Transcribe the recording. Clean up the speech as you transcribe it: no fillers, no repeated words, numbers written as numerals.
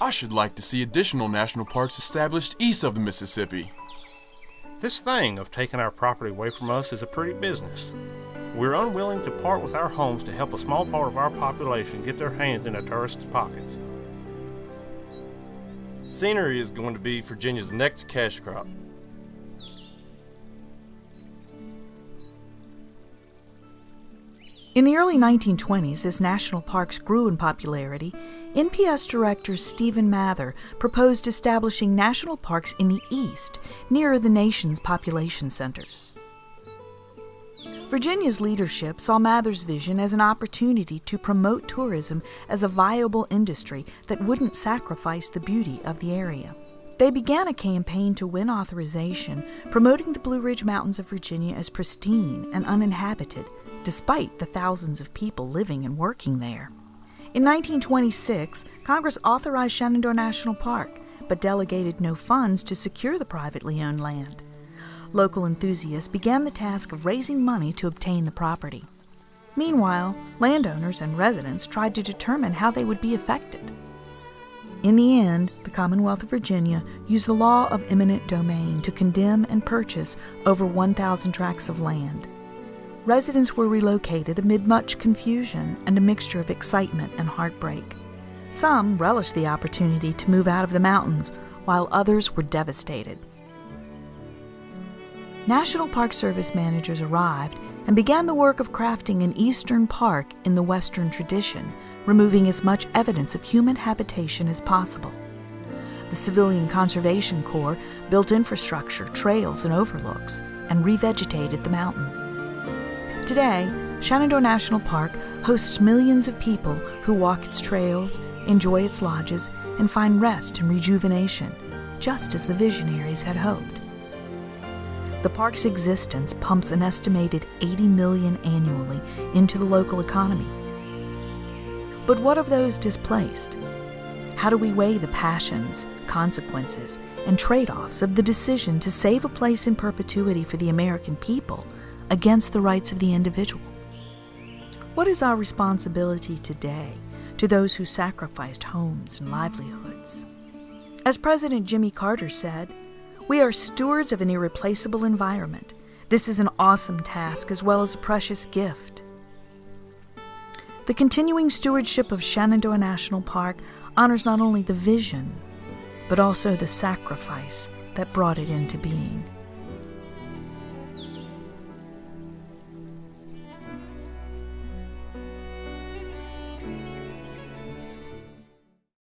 I should like to see additional national parks established east of the Mississippi. This thing of taking our property away from us is a pretty business. We're unwilling to part with our homes to help a small part of our population get their hands in a tourist's pockets. Scenery is going to be Virginia's next cash crop. In the early 1920s, as national parks grew in popularity, NPS director Stephen Mather proposed establishing national parks in the east, nearer the nation's population centers. Virginia's leadership saw Mather's vision as an opportunity to promote tourism as a viable industry that wouldn't sacrifice the beauty of the area. They began a campaign to win authorization, promoting the Blue Ridge Mountains of Virginia as pristine and uninhabited, despite the thousands of people living and working there. In 1926, Congress authorized Shenandoah National Park, but delegated no funds to secure the privately owned land. Local enthusiasts began the task of raising money to obtain the property. Meanwhile, landowners and residents tried to determine how they would be affected. In the end, the Commonwealth of Virginia used the law of eminent domain to condemn and purchase over 1,000 tracts of land. Residents were relocated amid much confusion and a mixture of excitement and heartbreak. Some relished the opportunity to move out of the mountains, while others were devastated. National Park Service managers arrived and began the work of crafting an eastern park in the Western tradition, removing as much evidence of human habitation as possible. The Civilian Conservation Corps built infrastructure, trails, and overlooks, and revegetated the mountain. Today, Shenandoah National Park hosts millions of people who walk its trails, enjoy its lodges, and find rest and rejuvenation, just as the visionaries had hoped. The park's existence pumps an estimated $80 million annually into the local economy. But what of those displaced? How do we weigh the passions, consequences, and trade-offs of the decision to save a place in perpetuity for the American people against the rights of the individual? What is our responsibility today to those who sacrificed homes and livelihoods? As President Jimmy Carter said, "We are stewards of an irreplaceable environment. This is an awesome task as well as a precious gift." The continuing stewardship of Shenandoah National Park honors not only the vision, but also the sacrifice that brought it into being.